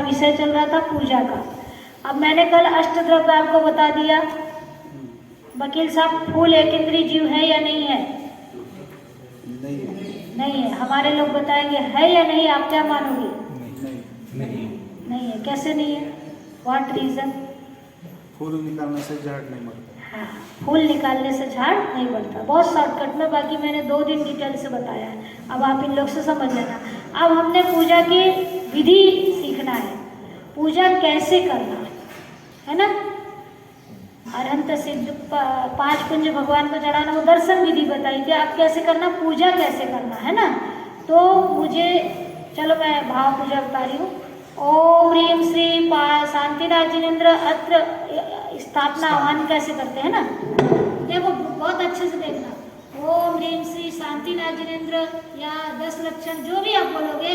विषय चल रहा था पूजा का। अब मैंने कल अष्टद्रव्य आपको बता दिया। वकील साहब, फूल एक इंद्रिय जीव है या नहीं है? नहीं है। हमारे लोग बताएंगे है या नहीं, आप क्या मानोगे? नहीं है। कैसे नहीं है? What reason? फूल निकालने से झाड़ नहीं मरता। हाँ, फूल निकालने से झाड़ नहीं बढ़ता। बहुत शॉर्टकट में, बाकी मैंने 2 दिन डिटेल से बताया है। अब आप इन लोग से समझ लेना। अब हमने पूजा की विधि सीखना है, पूजा कैसे करना है ना। अरहंत सिद्ध 5 कुंज भगवान को चढ़ाना, वो दर्शन विधि बताई थी। आप कैसे करना, पूजा कैसे करना है ना। तो मुझे, चलो मैं भाव पूजा बता रही हूँ। ओम ह्रीम श्री शांतिनाथ जिनेन्द्र अत्र स्थापना आह्वान कैसे करते हैं ना, देखो बहुत अच्छे से देखना। ओम ह्रीम श्री शांतिनाथ जिनेन्द्र या 10 लक्षण जो भी आप बोलोगे,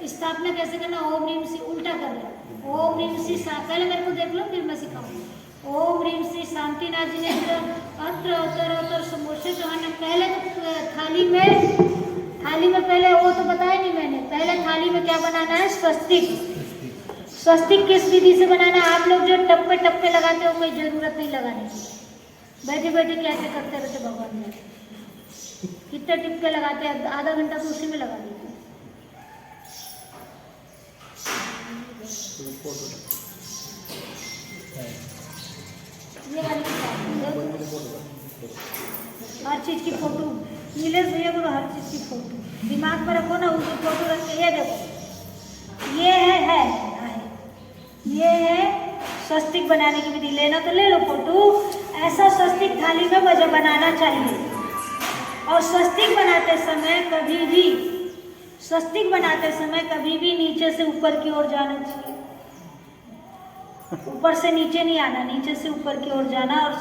स्थापना कैसे करना। ओम ह्रीम श्री उल्टा कर लो। ओम ह्रीम श्री, पहले मेरे को देख लो फिर मैं सिखाऊंगी। ओम ह्रीम श्री शांतिनाथ जिनेन्द्र अत्र अवतर समोसे चौहान। पहले तो थाली में पहले वो तो बताया नहीं मैंने। पहले थाली में क्या बनाना है? स्वस्तिक। स्वस्तिक किस विधि से बनाना? आप लोग जो टप्पे टप्पे लगाते हो, कोई जरूरत नहीं लगाने की। बैठे बैठे कैसे करते रहते भगवान में, कितने टिप्पे लगाते हैं, आधा घंटा तो उसी में लगा देते हैं। ये वाली हर चीज की फोटो, नीलेश भैया को हर चीज की फोटो दिमाग में रखो ना, उनकी फोटो रख के। ये देखो, ये है स्वस्तिक बनाने की विधि। लेना तो ले लो फोटो। ऐसा स्वस्तिक थाली में बनाना चाहिए। और स्वस्तिक बनाते समय कभी भी नीचे से ऊपर की ओर जाना चाहिए। ऊपर से नीचे नहीं आना, नीचे से ऊपर की ओर जाना। और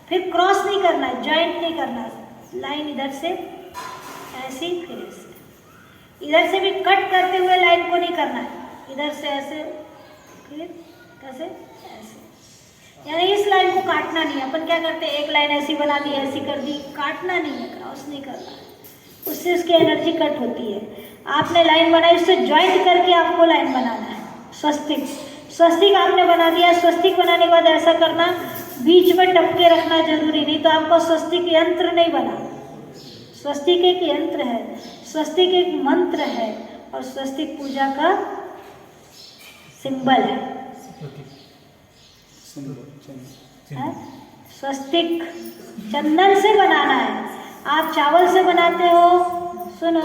फिर क्रॉस नहीं करना है, जॉइंट नहीं करना है। लाइन इधर से ऐसी, फिर ऐसे। इधर से भी कट करते हुए लाइन को नहीं करना है। इधर से ऐसे, फिर कैसे, ऐसे। यानी इस लाइन को काटना नहीं है। अपन क्या करते हैं, एक लाइन ऐसी बना दी, ऐसी कर दी। काटना नहीं है, क्रॉस नहीं करना है, उससे उसकी एनर्जी कट होती है। आपने लाइन बनाई, उससे ज्वाइंट करके आपको लाइन बनाना है। स्वस्तिक आपने बना दिया। स्वस्तिक बनाने के बाद ऐसा करना, बीच में टपके रखना जरूरी, नहीं तो आपका स्वस्तिक यंत्र नहीं बना। स्वस्तिक एक यंत्र है, स्वस्तिक एक मंत्र है, और स्वस्तिक पूजा का सिंबल है। स्वस्तिक चंदन से बनाना है। आप चावल से बनाते हो, सुनो,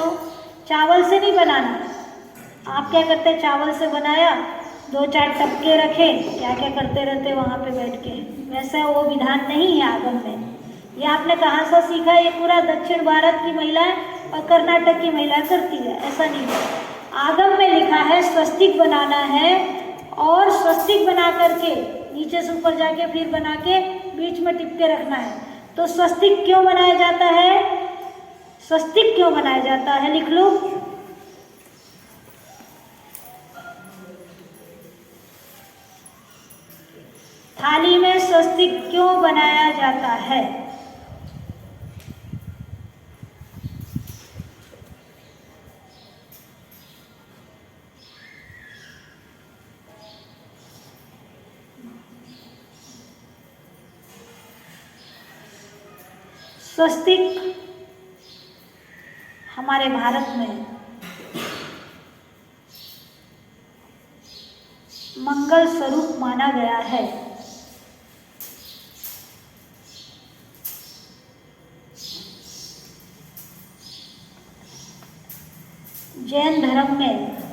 चावल से नहीं बनाना। आप क्या करते हैं, चावल से बनाया, 2-4 टपके रखे, क्या क्या करते रहते वहाँ पे बैठ के। वैसा वो विधान नहीं है आगम में। ये आपने कहाँ से सीखा? ये पूरा दक्षिण भारत की महिलाएं और कर्नाटक की महिलाएं करती है, ऐसा नहीं है। आगम में लिखा है स्वस्तिक बनाना है, और स्वस्तिक बना करके नीचे से ऊपर जाके फिर बना के बीच में टिपके रखना है। तो स्वस्तिक क्यों बनाया जाता है? स्वस्तिक क्यों बनाया जाता है, लिख लो। थाली में स्वस्तिक क्यों बनाया जाता है? स्वस्तिक हमारे भारत में मंगल स्वरूप माना गया है। जैन धर्म में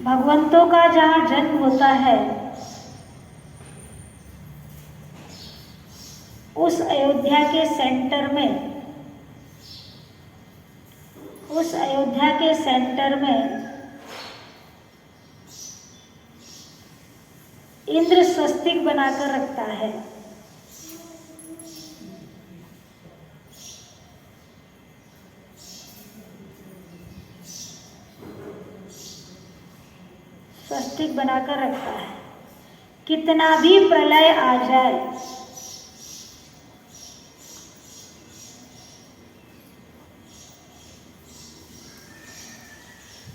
भगवंतों का जहाँ जन्म होता है, उस अयोध्या के सेंटर में इंद्र स्वस्तिक बनाकर रखता है। स्वस्तिक बनाकर रखता है। कितना भी प्रलय आ जाए,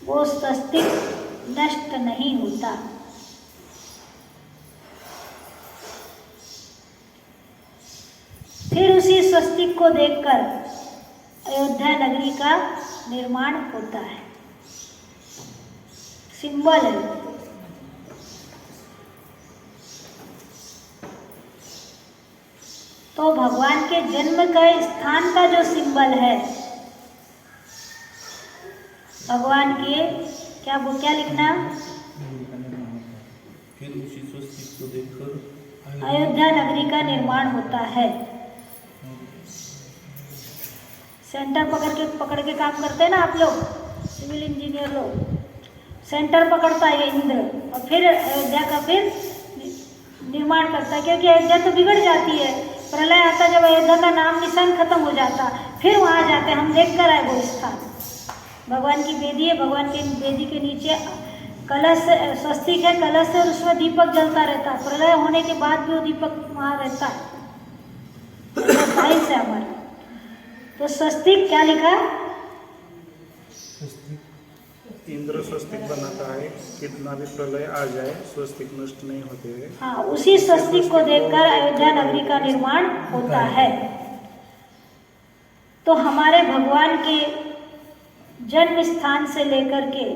वो स्वस्तिक नष्ट नहीं होता। फिर उसी स्वस्तिक को देखकर अयोध्या नगरी का निर्माण होता है। सिंबल है। तो भगवान के जन्म का स्थान का जो सिंबल है, भगवान के क्या लिखना, फिर उसी स्वस्तिक को देखकर अयोध्या नगरी का निर्माण होता है। सेंटर पकड़ के काम करते हैं ना आप लोग, सिविल इंजीनियर लोग। सेंटर पकड़ता है इंद्र और फिर अयोध्या का फिर निर्माण करता है, क्योंकि अयोध्या तो बिगड़ जाती है। प्रलय आता जब अयोध्या का नाम निशान खत्म हो जाता, फिर वहाँ जाते, हम देख कर आए वो स्थान। भगवान की वेदी है, भगवान की वेदी के नीचे कलश स्वस्तिक है, कलश है और उसमें दीपक जलता रहता है। प्रलय होने के बाद भी वो दीपक वहाँ रहता है, साइंस है हमारा। तो स्वस्तिक क्या लिखा, इंद्र स्वस्तिक बनाता है, कितना भी प्रलय आ जाए स्वस्तिक नष्ट नहीं होते हैं। हाँ, उसी स्वस्तिक को देखकर अयोध्या नगरी का निर्माण होता है। तो हमारे भगवान के जन्म स्थान से लेकर के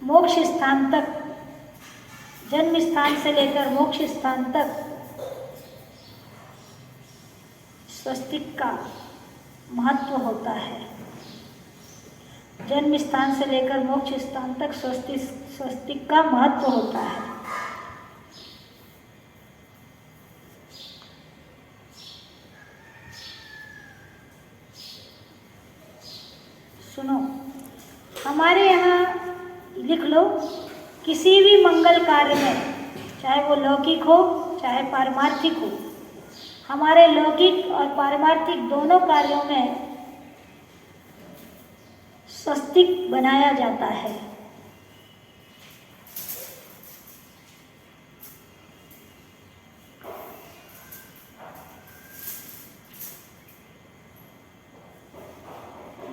मोक्ष स्थान तक, जन्म स्थान से लेकर मोक्ष स्थान तक स्वस्तिक का महत्व होता है। जन्म स्थान से लेकर मोक्ष स्थान तक स्वस्तिक का महत्व होता है। सुनो, हमारे यहाँ लिख लो, किसी भी मंगल कार्य में, चाहे वो लौकिक हो चाहे पारमार्थिक हो, हमारे लौकिक और पारमार्थिक दोनों कार्यों में स्वस्तिक बनाया जाता है।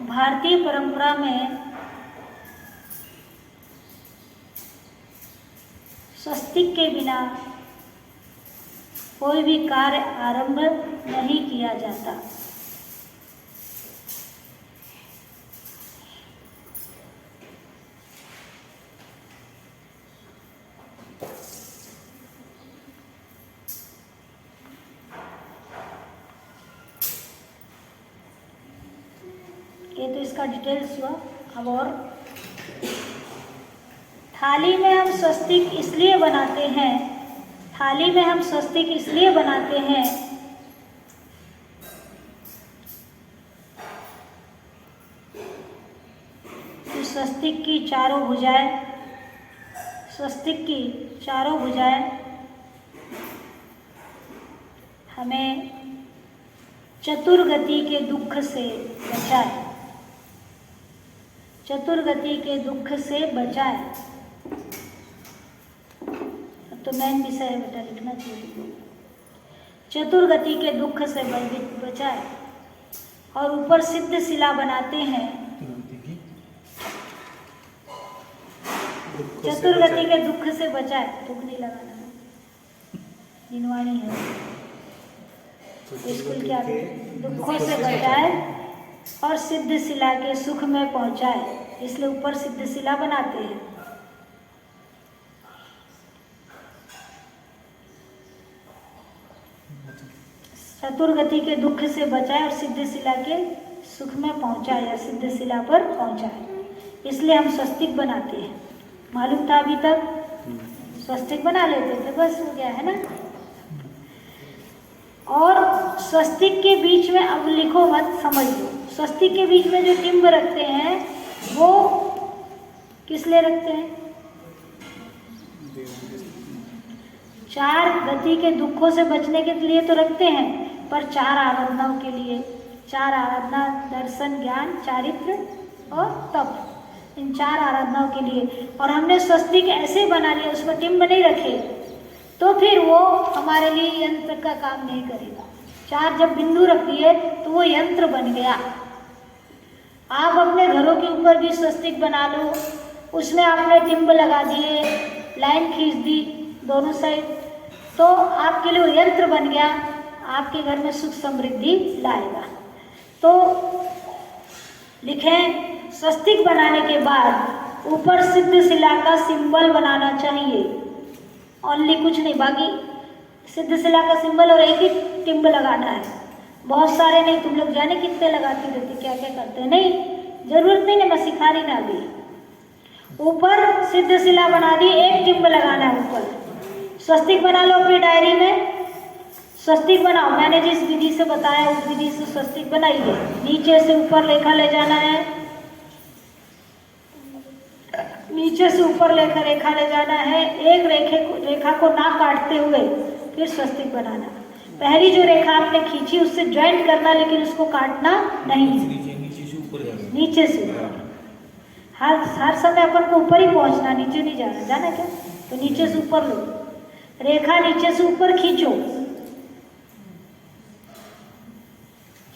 भारतीय परंपरा में स्वस्तिक के बिना कोई भी कार्य आरंभ नहीं किया जाता। ये तो इसका डिटेल्स हुआ। अब और थाली में हम स्वस्तिक इसलिए बनाते हैं, थाली में हम स्वस्तिक इसलिए बनाते हैं कि स्वस्तिक की चारों भुजाएं, स्वस्तिक की चारों भुजाएं हमें चतुर्गति के दुख से बचाए, चतुर्गति के दुख से बचाए। तो मेन विषय है बेटा, लिखना चाहिए। चतुर्गति के दुख से बचाए और ऊपर सिद्ध शिला बनाते हैं। चतुर्गति के दुख से बचाए, तुक नहीं लगाना, दिनवाणी है। स्कूल क्या, दुखों से बचाए और सिद्ध शिला के सुख में पहुंचाए, इसलिए ऊपर सिद्ध शिला बनाते हैं। चतुर्गति के दुख से बचाए और सिद्ध शिला के सुख में पहुंचाए या सिद्ध शिला पर पहुंचाए, इसलिए हम स्वस्तिक बनाते हैं। मालूम था अभी तक? स्वस्तिक बना लेते थे, बस हो गया है ना। और स्वस्तिक के बीच में, अब लिखो मत, समझ लो, स्वस्तिक के बीच में जो टिम्ब रखते हैं वो किस लिए रखते हैं? चार गति के दुखों से बचने के लिए तो रखते हैं, पर चार आराधनाओं के लिए, चार आराधना, दर्शन, ज्ञान, चारित्र और तप, इन चार आराधनाओं के लिए। और हमने स्वस्तिक ऐसे बना लिया, उसमें टिम्ब नहीं रखे, तो फिर वो हमारे लिए यंत्र का काम नहीं करेगा। चार जब बिंदु रख दिए तो वो यंत्र बन गया। आप अपने घरों के ऊपर भी स्वस्तिक बना लो, उसमें आपने टिम्ब लगा दिए, लाइन खींच दी दोनों साइड, तो आपके लिए वो यंत्र बन गया, आपके घर में सुख समृद्धि लाएगा। तो लिखें, स्वस्तिक बनाने के बाद ऊपर सिद्ध शिला का सिंबल बनाना चाहिए, ओनली, कुछ नहीं, बाकी सिद्ध शिला का सिंबल और एक ही टिम्ब लगाना है। बहुत सारे नहीं, तुम लोग जाने कितने लगाती रहती, क्या क्या करते हैं, नहीं जरूरत नहीं है, मैं सिखा रही ना अभी। ऊपर सिद्ध शिला बना दी, एक टिम्ब लगाना है ऊपर। स्वस्तिक बना लो अपनी डायरी में, स्वस्तिक बनाओ, मैंने जिस विधि से बताया उस विधि से स्वस्तिक बनाइए। नीचे से ऊपर रेखा ले जाना है, नीचे से ऊपर लेकर रेखा ले जाना है, एक रेखा को ना काटते हुए फिर स्वस्तिक बनाना। पहली जो रेखा आपने खींची उससे ज्वाइंट करना, लेकिन उसको काटना नहीं, नीचे से ऊपर जाना, नीचे से ऊपर। हर समय अपन को ऊपर ही पहुंचना, नीचे नहीं जाना, जाना क्या? तो नीचे से ऊपर लो, रेखा नीचे से ऊपर खींचो,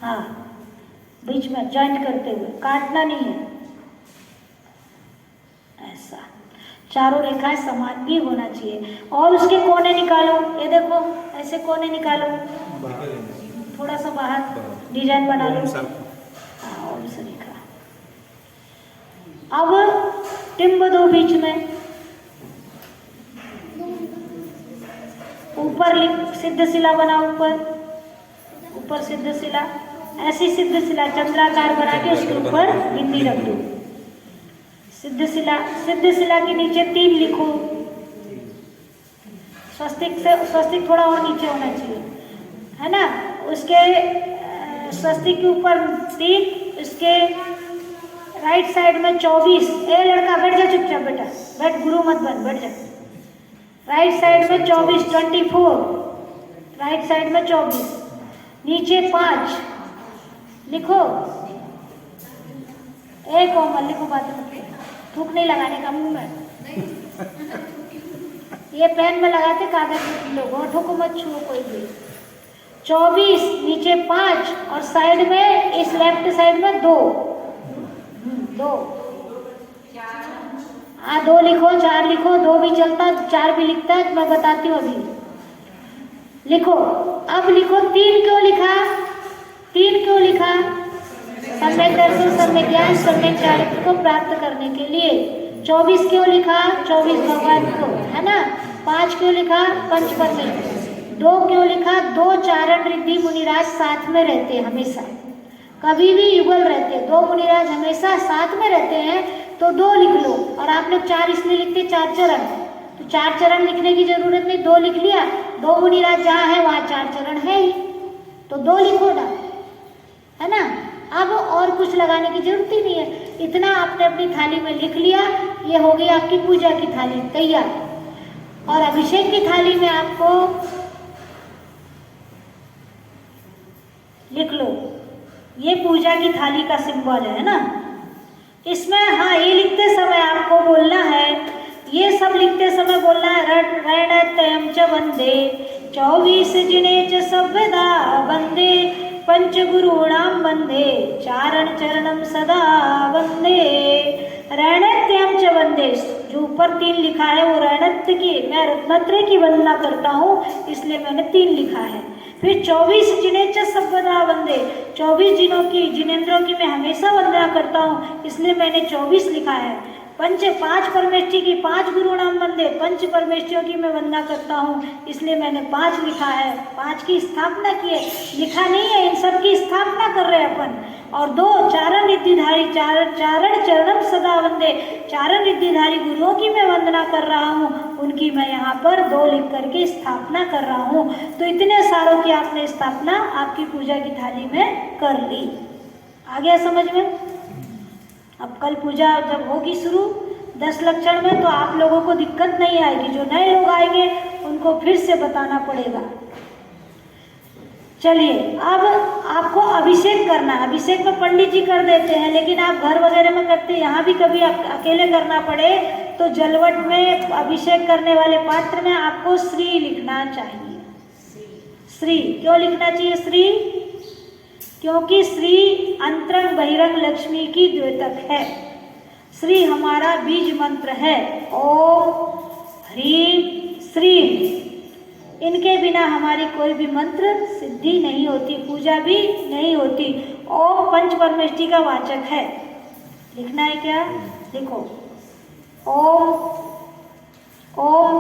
हाँ, बीच में ज्वाइंट करते हुए, काटना नहीं है, ऐसा। चारों रेखाएं समान भी होना चाहिए। और उसके कोने निकालो, ये देखो ऐसे कोने निकालो, थोड़ा सा बाहर डिजाइन बना लो, हाँ, और से रेखा। अब टिम्ब दो बीच में, ऊपर सिद्ध शिला बनाओ, ऊपर सिद्ध शिला, ऐसी सिद्ध शिला चंद्राकार बना के उसके ऊपर बिंदी रख दो। सिद्ध शिला के नीचे 3 लिखो, स्वस्तिक थोड़ा और नीचे होना चाहिए, है ना। उसके स्वस्तिक के ऊपर 3, उसके राइट साइड में 24। ए लड़का बैठ जा चुपचाप, बेटा बैठ, गुरु मत बन, बैठ जा। राइट साइड में 24, 24, राइट साइड में 24, नीचे 5 लिखो। एक कोमल लिखो, बात मत थूक नहीं लगाने का मुंह में, ये पेन में लगाते कागज में, लोग होठों को मत छुओ कोई भी। 24, नीचे 5 और साइड में, इस लेफ्ट साइड में 2, 2 लिखो, 4 लिखो, 2 भी चलता, 4 भी लिखता है, मैं बताती हूँ अभी। लिखो, अब लिखो 3 क्यों लिखा, 3 क्यों लिखा? सम्यक दर्शन, सम्यक ज्ञान, सम्यक चारित्र को प्राप्त करने के लिए। 24 क्यों लिखा? 24 भगवान को, है ना। 5 क्यों लिखा? पंच परमेश्वर। 2 क्यों लिखा? 2 चारण रिद्धि मुनिराज साथ में रहते हैं, हमेशा, कभी भी युगल रहते हैं। 2 मुनिराज हमेशा साथ में रहते हैं, तो 2 लिख लो। और आप लोग 4 इसलिए लिखते 4 चरण, तो 4 चरण लिखने की जरूरत नहीं, 2 लिख लिया। 2 मुनिराज जहाँ है वहाँ 4 चरण है ही, तो 2 लिखो ना, है ना। अब और कुछ लगाने की जरूरत ही नहीं है, इतना आपने अपनी थाली में लिख लिया, ये हो गई आपकी पूजा की थाली तैयार। और अभिषेक की थाली में आपको लिख लो, ये पूजा की थाली का सिंबल है ना। इसमें हाँ, ये लिखते समय आपको बोलना है, ये सब लिखते समय बोलना है, रणत्यम च वंदे 24 जिने च सभ्यदा वंदे पंचगुरूणाम वंदे चारण चरणम सदा वंदे। रणत्यम च वंदे, जो ऊपर 3 लिखा है वो रणत्य की, मैं रत्नत्रय की वंदना करता हूँ, इसलिए मैंने 3 लिखा है। फिर 24 जिने च सभ्यदा वंदे, 24 जिनेंद्रों की मैं हमेशा वंदना करता हूँ, इसलिए मैंने 24 लिखा है। 5 परमेष्ठी की, 5 गुरुणाम वंदे, 5 परमेष्ठियों की मैं वंदना करता हूँ, इसलिए मैंने 5 लिखा है। 5 की स्थापना की है, लिखा नहीं है, इन सब की स्थापना कर रहे हैं अपन। और 2 चारण रिद्धिधारी, चारण चरणम सदा वंदे, चारण रिद्धिधारी गुरुओं की मैं वंदना कर रहा हूँ, उनकी मैं यहाँ पर 2 लिख करके स्थापना कर रहा हूँ। तो इतने सारों की आपने स्थापना आपकी पूजा की थाली में कर ली। आ गया समझ में? अब कल पूजा जब होगी शुरू 10 लक्षण में, तो आप लोगों को दिक्कत नहीं आएगी। जो नए लोग आएंगे उनको फिर से बताना पड़ेगा। चलिए, अब आपको अभिषेक करना है। अभिषेक में पंडित जी कर देते हैं, लेकिन आप घर वगैरह में करते हैं, यहाँ भी कभी अकेले करना पड़े तो जलवट में अभिषेक करने वाले पात्र में आपको श्री लिखना चाहिए। श्री क्यों लिखना चाहिए? श्री क्योंकि श्री अंतरंग बहिरंग लक्ष्मी की द्योतक है। श्री हमारा बीज मंत्र है। ओम ह्रीं श्रीं। इनके बिना हमारी कोई भी मंत्र सिद्धि नहीं होती, पूजा भी नहीं होती। ओम पंच परमेष्टि का वाचक है। लिखना है क्या? लिखो। ओम ओम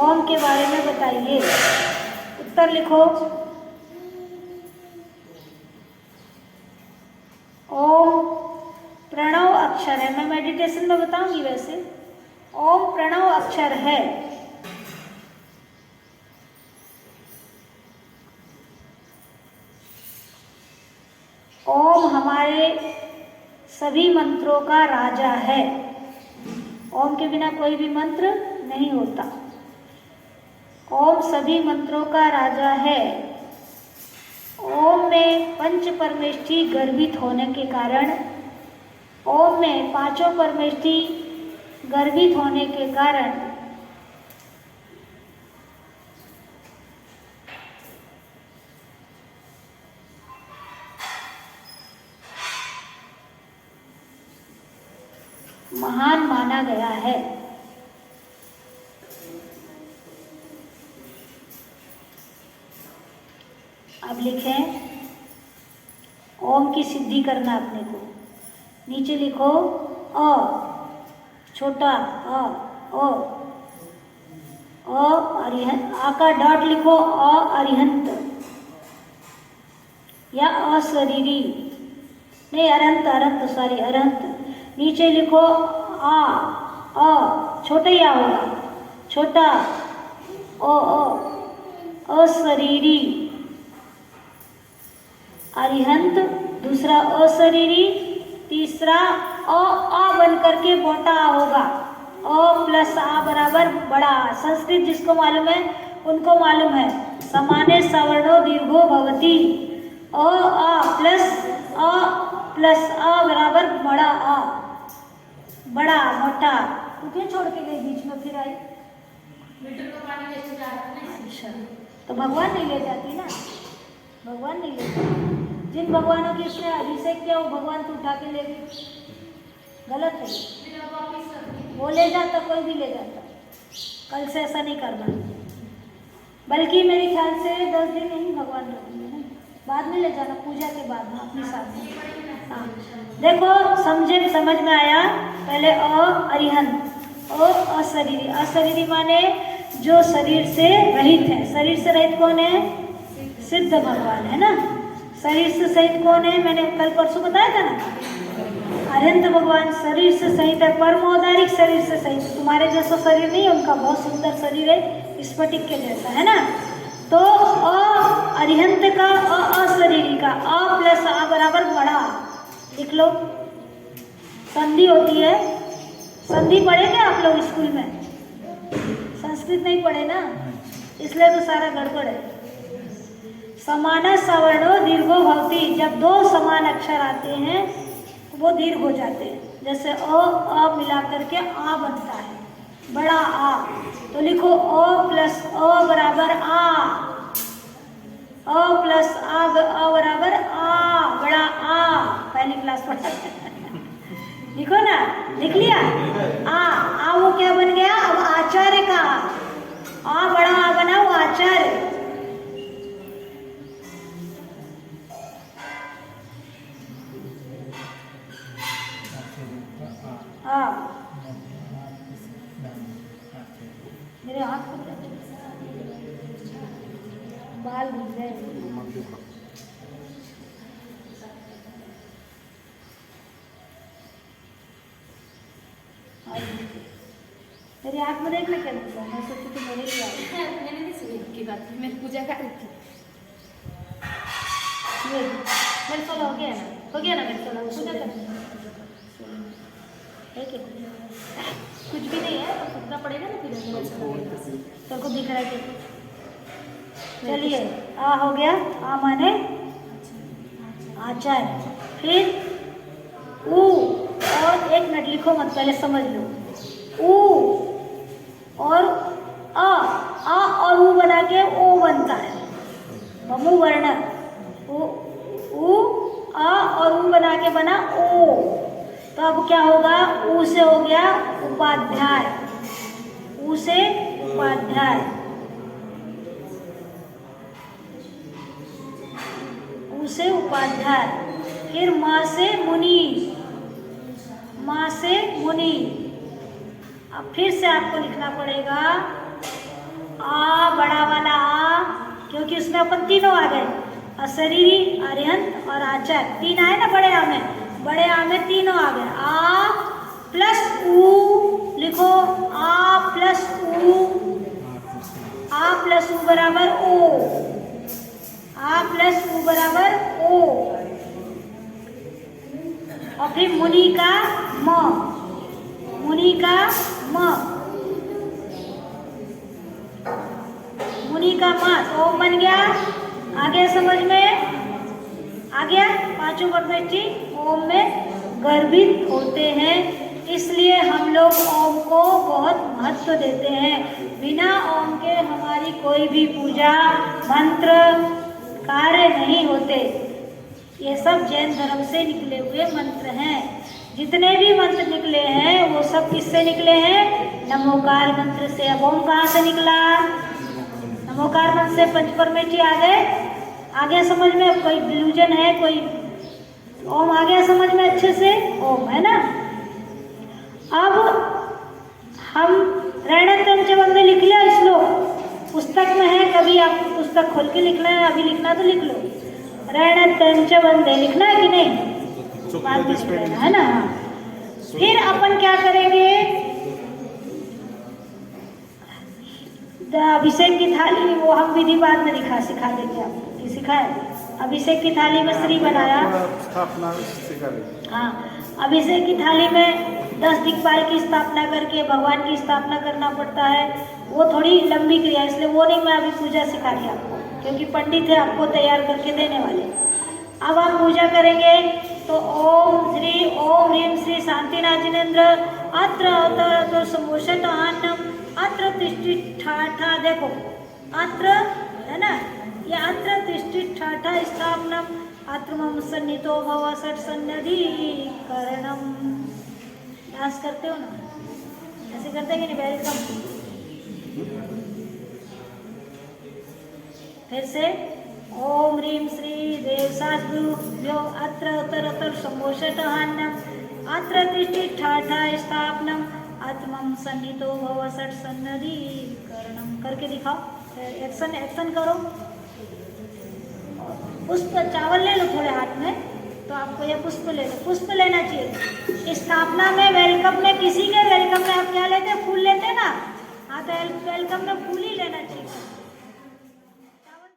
ओम के बारे में बताइए। उत्तर लिखो। ओम प्रणव अक्षर है। मैं मेडिटेशन में बताऊंगी वैसे। ओम प्रणव अक्षर है। ओम हमारे सभी मंत्रों का राजा है। ओम के बिना कोई भी मंत्र नहीं होता। ओम सभी मंत्रों का राजा है। ओम में पंच परमेष्टि गर्भित होने के कारण, ओम में पांचों परमेष्टि गर्भित होने के कारण महान माना गया है। अब लिखें, ओम की सिद्धि करना अपने को। नीचे लिखो अ, छोटा अ, ओ, अरिहंत। आ का डॉट लिखो, अरिहंत या अशरीरी, नहीं अरहंत, अरहंत सॉरी अरहंत। नीचे लिखो छोटा या होगा, छोटा ओ, अशरीरी अरिहंत। दूसरा अशरीरी, तीसरा अ बन करके मोटा आ होगा। अ प्लस आ बराबर बड़ा आ। संस्कृत जिसको मालूम है उनको मालूम है, समाने सवर्णो दीर्घो भवति। अ प्लस आ बराबर बड़ा आ, बड़ा मोटा। तू क्यों छोड़ के गई बीच में फिर आई? मीटर का पानी लेके जा रहा है। अच्छा, तो भगवान नहीं ले जाती ना, भगवान नहीं ले जाती। जिन भगवानों की उसने अभिषेक किया वो भगवान तो उठा के ले गई, गलत है। वो ले जाता, कोई भी ले जाता। कल से ऐसा नहीं करना। बल्कि मेरे ख्याल से 10 दिन नहीं भगवान रखेंगे, नहीं बाद में ले जाना, पूजा के बाद में अपने साथ में। हाँ देखो, समझ में आया। पहले अरिहंत, अशरीरी। अशरीरी माने जो शरीर से रहित है। शरीर से रहित कौन है? सिद्ध भगवान है ना। शरीर से सहित कौन है? मैंने कल परसों बताया था ना, अरिहंत भगवान शरीर से सहित है, परमोदारिक शरीर से सहित। तुम्हारे जैसा शरीर नहीं है उनका, बहुत सुंदर शरीर है, स्फटिक के जैसा है ना। तो अरिहंत का अशरीरी का अ प्लस आ बराबर बड़ा। लिख लो, संधि होती है। संधि पढ़े क्या आप लोग स्कूल में? संस्कृत नहीं पढ़े ना, इसलिए तो सारा गड़बड़ है। समाना सवर्णो दीर्घो भवति। जब दो समान अक्षर आते हैं वो दीर्घ हो जाते हैं। जैसे अ मिला करके आ बनता है, बड़ा आ। तो लिखो अ प्लस अ बराबर आ, अ प्लस आ बराबर आ, बड़ा आ। पहली क्लास पढ़ा लिखो ना, लिख लिया। आ वो क्या बन गया? अब आचार्य का आ बड़ा आ बना, वो आचार्य। मेरे हाथ को बाल घूम गए। मेरी आँख में देखना क्या मतलब? मैं सोची तो मेरे लिए आई। मैंने नहीं सुनी आपकी बात, मैं पूजा कर रही थी। मेरे सोलह हो गया ना, मेरे 16 पूजा करनी है क्या? कुछ भी नहीं है, तो उतना पड़ेगा ना पूजा। सबको दिख रहा है क्या? चलिए, आ हो गया। आ माने आचार्य। फिर ऊ, और एक मिनट लिखो मत, पहले समझ लो। ऊ और आ और ऊ बना के ओ बनता है। बमू वर्ण, उ अ और उ बना के बना ओ। तो अब क्या होगा, उ से हो गया उपाध्याय, उ से उपाध्याय, उ से उपाध्याय। फिर माँ से मुनि, माँ से मुनि। अब फिर से आपको लिखना पड़ेगा आ, बड़ा वाला आ, क्योंकि उसमें अपन तीनों आ गए, अशरीरी, अरिहंत और आचार, तीन आए ना बड़े आ में, बड़े आ में तीनों आ गए। आ प्लस उ लिखो, आ प्लस उ, आ प्लस उ बराबर ओ, आ प्लस उ बराबर ओ। और फिर मुनि का म, मुनि का म, मुनि का म, तो ओम बन गया। आ गया समझ में, आ गया। पांचों वर्णमाला ओम में गर्भित होते हैं, इसलिए हम लोग ओम को बहुत महत्व देते हैं। बिना ओम के हमारी कोई भी पूजा मंत्र कार्य नहीं होते। ये सब जैन धर्म से निकले हुए मंत्र हैं। जितने भी मंत्र निकले हैं वो सब किससे निकले हैं, नमोकार मंत्र से। अब ओम कहाँ से निकला, नमोकार मंत्र से पंचपरमेष्ठी आ गए। आ गया समझ में, अब कोई डिल्यूजन है, कोई ओम आ गया समझ में अच्छे से, ओम है ना। अब हम रणतंचवंद लिख लिया श्लोक, पुस्तक में है, कभी आप पुस्तक खोल के लिखना है, अभी लिखना तो लिख लो। रणतंचवंदे लिखना है कि नहीं, बाद में लिखना है ना। फिर अपन क्या करेंगे, अभिषेक की थाली, वो हम विधि बाद में सिखा देंगे आपको, सिखाए। अभिषेक की थाली में श्री बनाया, स्थापना सिखा देंगे। हाँ, अभिषेक की थाली में 10 दिक्पाल की स्थापना करके भगवान की स्थापना करना पड़ता है। वो थोड़ी लंबी क्रिया, इसलिए वो नहीं मैं अभी पूजा सिखा रही आपको, क्योंकि पंडित है आपको तैयार करके देने वाले। अब हम पूजा करेंगे तो ओम श्री ओम ह्रीम श्री शांतिनाथ जिनेन्द्र अत्र अवतर समोषट अन्नम अत्र तिष्ठित ठाठा, देखो अत्र है ना, ये अत्र तिष्ठित ठाठा स्थापनम अत्र मम सन्नितो भव षट सन्निधिकरणम। डांस करते हो ना, ऐसे करते हैं कि नहीं, वेलकम। फिर से ओम ह्रीम श्री देवसाद्भ्यो अत्र अतर सम्भोषट अन्नम अत्र तिष्ठित ठाठा स्थापनम आत्मम सन्नितो भव षट सन्निधिकरणम। करके दिखाओ, एक्शन एक्शन करो। पुष्प चावल ले लो थोड़े हाथ में, तो आपको ये पुष्प ले लो, पुष्प लेना चाहिए। स्थापना में वेलकम में, किसी के वेलकम में आप क्या लेते हैं, फूल लेते हैं ना, हाँ तो वेलकम में फूल ही लेना चाहिए।